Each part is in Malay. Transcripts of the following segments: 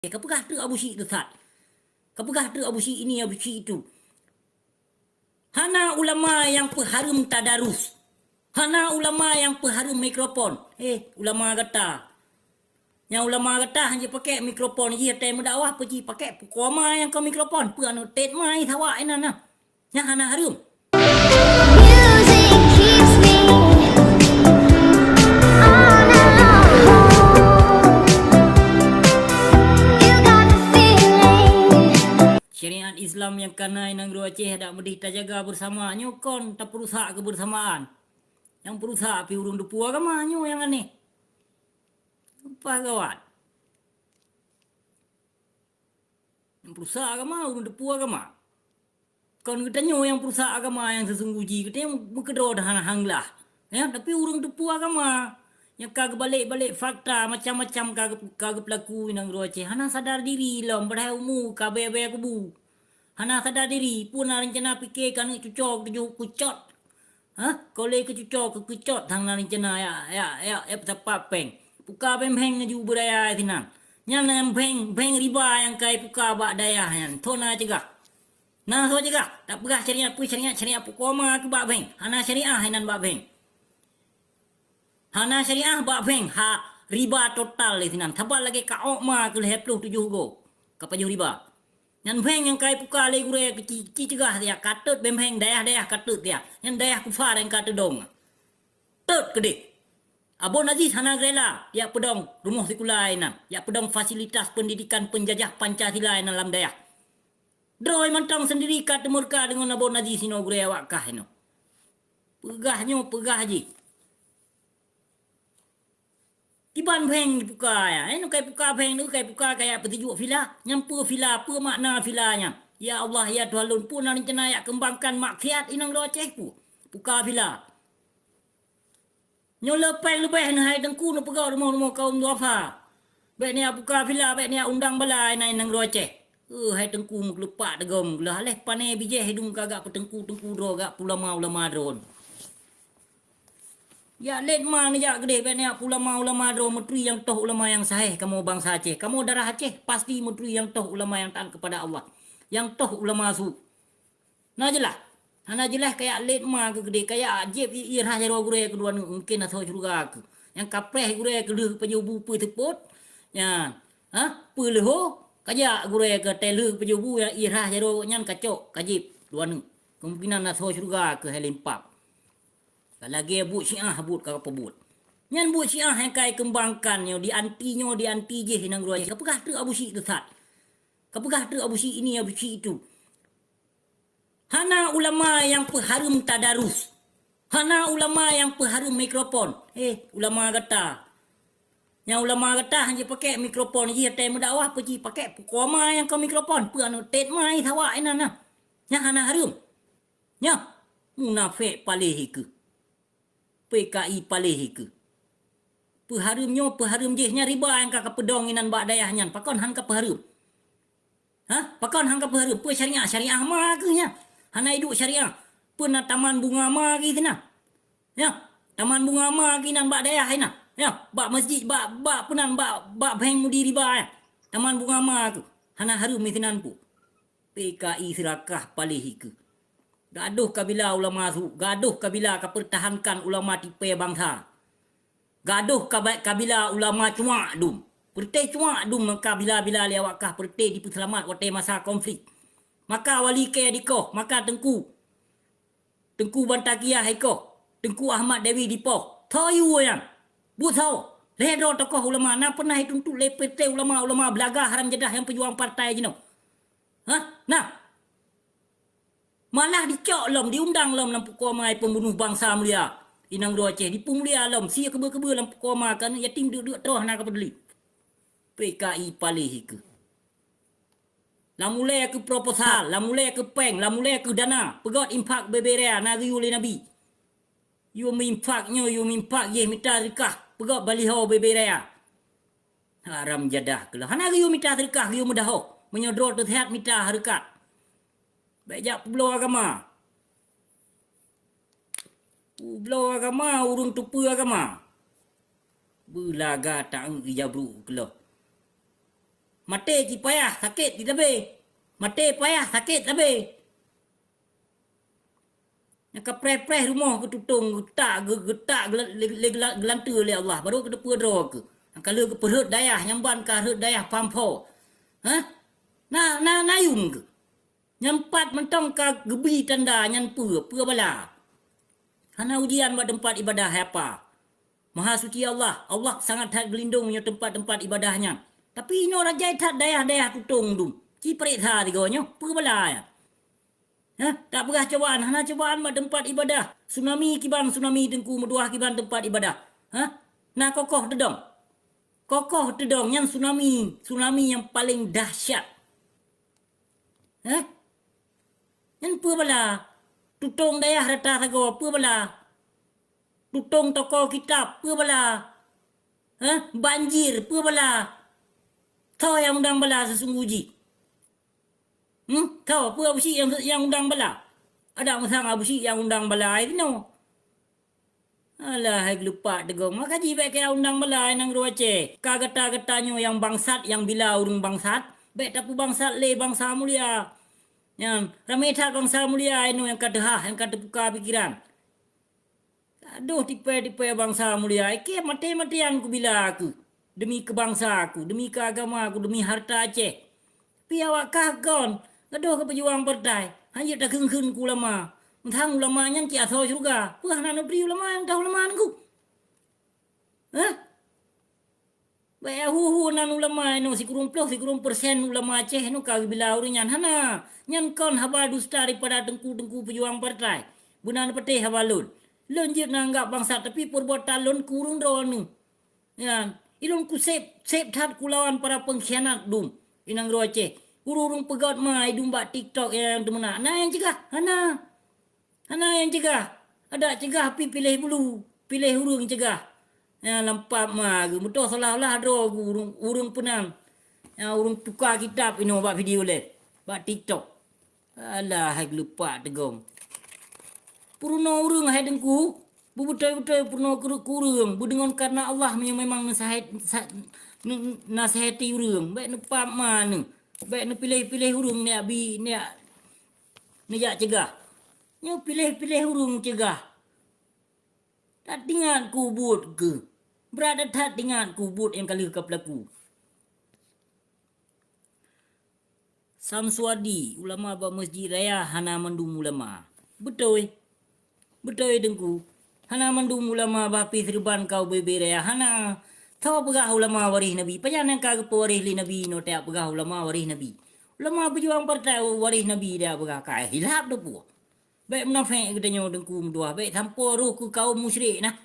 Kapagah tu abu syik tu tak? Kapagah tu abu syik ini, abu syik itu. Hana ulama yang peharum tadarus. Hana ulama yang peharum mikrofon. Ulama kata. Yang ulama kata hanya pakai mikrofon je time dakwah pergi pakai pukoma yang ke mikrofon. Pu anu tet mai thawa ina na. Yang hana harum. Syariat Islam yang kanai nang dua Aceh dak medih tak jaga bersama nyokon tak perusak kebersamaan. Yang perusak pi urung depu agama nyo yang aneh. Apa kawan? Yang perusak agama urung depu agama. Kon kita nyo yang perusak agama yang sesungguhnya kita yang berkedor dah hanglah. Ya, tapi urung depu agama. Yang kagak balik-balik fakta macam-macam kagak pelaku nang dua Aceh. Hana sadar diri lom berhai umu kabe-be kubu. Hana sadar diri pun rencana fikir kan cucok tujuh kucot. Kolej ke cucok ke kucot thang rencana ya tepat peng. Puka peng ngaju budaya tinang. Yang peng riba yang kai puka bak daya yang tona cegah. Nah so cegah tak pegah syariat pukoma ke bak peng. Hana syariah hanan bak peng. Hana syariah bak peng ha riba total tinang. Thabal lagi ka okma ke 27 go. Kapaju riba. Yang peng yang kai puka le gure ki cegah dia katut bempeng dayah katut dia. Yang dayah kufar yang katut dong. Tut gede. Abon Aziz hana grela ya pedong rumah sekolah ina. Ya pedong fasilitas pendidikan penjajah Pancasila ina dalam dayah. Droi mantang sendiri kat murka dengan Abon Aziz ino gure awak kah ino. Pegah je. Tiban peng puka ya. Eno kai puka peng tu kai puka kayak petunjuk villa. Nyampu villa apa makna villanya? Ya Allah ya Tuhan lun pun rencana ya kembangkan maksiat inang do Aceh pu. Puka villa. Nyo lebih na hai tengku no pegau rumah kaum duafa. Baik ni buka villa, baik ni undang bala inang do Aceh. Hai tengku lupa tegom. Lah leh pane bijeh hidung kagak petengku dro gak ulama dron. Ya let man ya gede baik ni ulama dro menteri yang toh ulama yang sahih kamu bangsa Aceh. Kamu darah Aceh pasti menteri yang toh ulama yang taat kepada Allah. Yang toh ulama su. Nah jelah. Hana jelas kayak letma ke gede kayak jeb irah jaro gure kedua mungkin atau juga ke. Yang kapreh gure ke leh pejubu pu teput. Ya. Pu leho kaja gure ke telu pejubu yang irah jaro nyan kacok kajib dua nu. Kemungkinan atau juga ke helimpap. Lagi but Syiah but ka pebut. Nyan but Syiah yang kai kembangkan nyo di anti je nang gure. Kapagah tu abu syik tu sat. Kapagah tu abu syik ini abu syik itu. Hana ulama yang peharum tadarus. Hana ulama yang peharum mikrofon. Ulama kata. Yang ulama kata hanya pakai mikrofon je time dakwah pergi pakai pukoma yang ke mikrofon. Pu anu tet mai thawa ina na. Yang hana harum. Ya, munafik palih ke. PKI palih ke. Peharum je nya riba yang ka pedong inan bak dayah nyan. Pakon han ka peharum. Pakon han ka peharum. Pu syariah mah ke nya. Hana hidup syariah. Pernah taman bunga ma gitu na. Ya, taman bunga ma ginan bak dayah ina. Ya, bak masjid bak penan bak beng mudi riba ya. Taman bunga ma tu. Hana harum mitinan pu. PKI serakah palih ke. Gaduh kabila ulama su, gaduh kabila kepertahankan ulama tipe bangsa. Gaduh kabila ulama cuma dum. Pertai cuma dum kabila-bila lewakah pertai di selamat waktu masa konflik. Maka wali ke dikoh, maka tengku Bantakiah heko, tengku Ahmad Dewi dipoh. Tahu yang bu tahu. Ledo tokoh ulama na pernah hitung tu lepete ulama belaga haram jedah yang pejuang partai je no. Nah. Malah dicok lom, diundang lom lampu komai pembunuh bangsa mulia. Inang do Aceh dipumulia lom, sia kebe-kebe lampu koma kan yatim duduk terus nak peduli. PKI palih ke. Lamulai ke proposal, lamulai ke peng, lamulai ke dana. Pegot impak beberea nari oleh Nabi. You mimpak ye minta sedekah. Pegot baliho beberea. Haram jadah ke lah. Hana you minta sedekah, you mudaho. Menyodor tersehat minta harkat. Baik pulau agama. Pulau agama, urung tupu agama. Belaga tak jabru ke lah. Mate ki payah sakit tidak be. Mate payah sakit tapi. Yang kepreh-preh rumah ke tutung getak gelanta oleh Allah baru ke depan draw ke. Kalau ke perut dayah nyamban ke perut dayah pampo. Ha? Na yum ke. Nyampat mentong ka gebi tanda nyan pua bala. Hana ujian buat tempat ibadah apa? Maha suci Allah. Allah sangat berlindungnya tempat-tempat ibadahnya. Tapi ino rajai tak dayah-dayah tutung dum. Ci perik tha tigonyo, pua bala ya. Ha? Tak berah cobaan, hana cobaan buat tempat ibadah. Tsunami kiban tsunami tengku meduah kiban tempat ibadah. Ha? Na kokoh dedong. Kokoh dedong yang tsunami yang paling dahsyat. Ha? Yang pua bala. Tutung dayah rata sago pua bala. Tutung toko kitab pua bala. Ha? Banjir pua bala. Kau yang undang bala sesungguhnya. Kau apa abusi yang undang bala? Ada masang abusi yang undang bala itu no. Alah, hai lupa tegong. Maka ji baik kaya undang bala nang ruace. Kagata-gatanyo yang bangsat yang bila urung bangsat, baik tapu bangsat le bangsa mulia. Yang ramai tak bangsa mulia ino yang kadehah, yang kadebuka pikiran. Aduh tipe-tipe bangsa mulia. Ike mati-matian ku bila aku. Demi kebangsa aku, demi keagama aku, demi harta Aceh. Tapi awak kagon. Aduh ke pejuang partai. Hanya tak kengkun ku ulama. Mentang ulama yang kia tahu juga. Wah nak beri ulama yang tahu ulama ku. Hah? Baik hu nan ulama ino si kurung persen ulama Aceh ino kau bila urinyan hana. Nyan kon haba dusta daripada tengku pejuang partai. Bunan pete haba lun. Lun je nanggap bangsa tapi perbuatan lun kurung dronu. Ya, ilun ku sep tat kulawan para pengkhianat dum. Inang ro Aceh. Urung pegat mai dumba TikTok yang temena. Nah yang cegah, hana yang cegah. Ada cegah pi pilih bulu, pilih urung cegah. Ya lampak ma betul salah-salah dro urung penang. Ya urung tukar kitab ino buat video le. Buat TikTok. Alah hai lupa tegong. Purno urung hai dengku. Betul-betul purno kurung. Budengon karena Allah memang nasihati urung. Baik nepak mana. Baik nak pilih-pilih hurung ni abi ni jak cegah. Ni pilih-pilih hurung cegah. Tak tinggal kubut ke. Berada tak tinggal kubut yang kali ke pelaku. Samsuadi ulama ba masjid raya hana mandum ulama. Betul. Betul dengku. Hana mandum ulama ba pi serban kau bebe raya hana. Tahu pegah ulama waris Nabi. Pajan yang kagak waris li Nabi no tak pegah ulama waris Nabi. Ulama berjuang partai waris Nabi dia pegah kai hilap tu pu. Baik munafik katanya dengku dua. Baik tanpa roh ke kaum musyrik nah.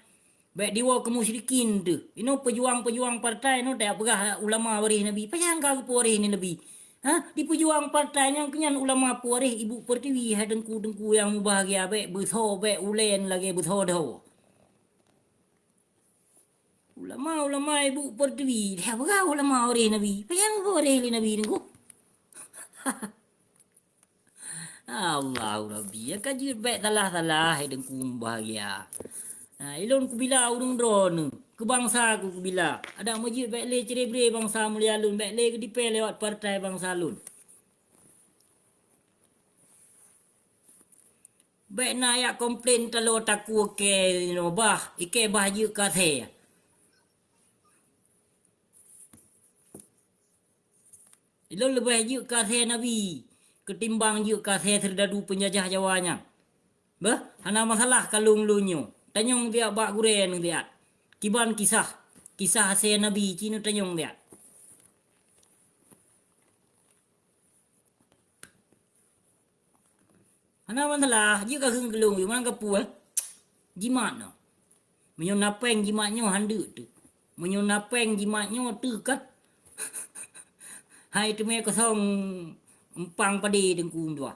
Baik diwa ke musyrikin tu. Ino pejuang partai no tak pegah ulama waris Nabi. Pajan kagak waris ni Nabi. Ha? Di pejuang partai yang kenyan ulama waris Ibu Pertiwi hai dengku yang bahagia baik bertho baik ulen lagi bertho dah. Ulama Ibu Pertiwi dia berapa ulama orang Nabi payang orang Nabi nengku. Allah Rabbi ya kajut baik salah dengku bahagia. Nah ilon ku bila urung drone kebangsa ku bila ada masjid baik le cerebre bangsa mulia lun baik le ke dipe lewat partai bangsa lun. Baik na ya komplain talo taku ke no bah ike bah je ka the. Ilo lebih je kasih Nabi ketimbang je kasih terdadu penjajah Jawanya. Bah, hana masalah kalung lunyo. Tanyong dia bak guren dia. Kiban kisah kasih Nabi cina tanyong dia. Hana masalah je kasih kelung yo mana kapu jimat no. Menyo napeng jimatnyo handuk tu. Menyo napeng jimatnyo tu kat. Hai tu me kosong empang padi dengku dua.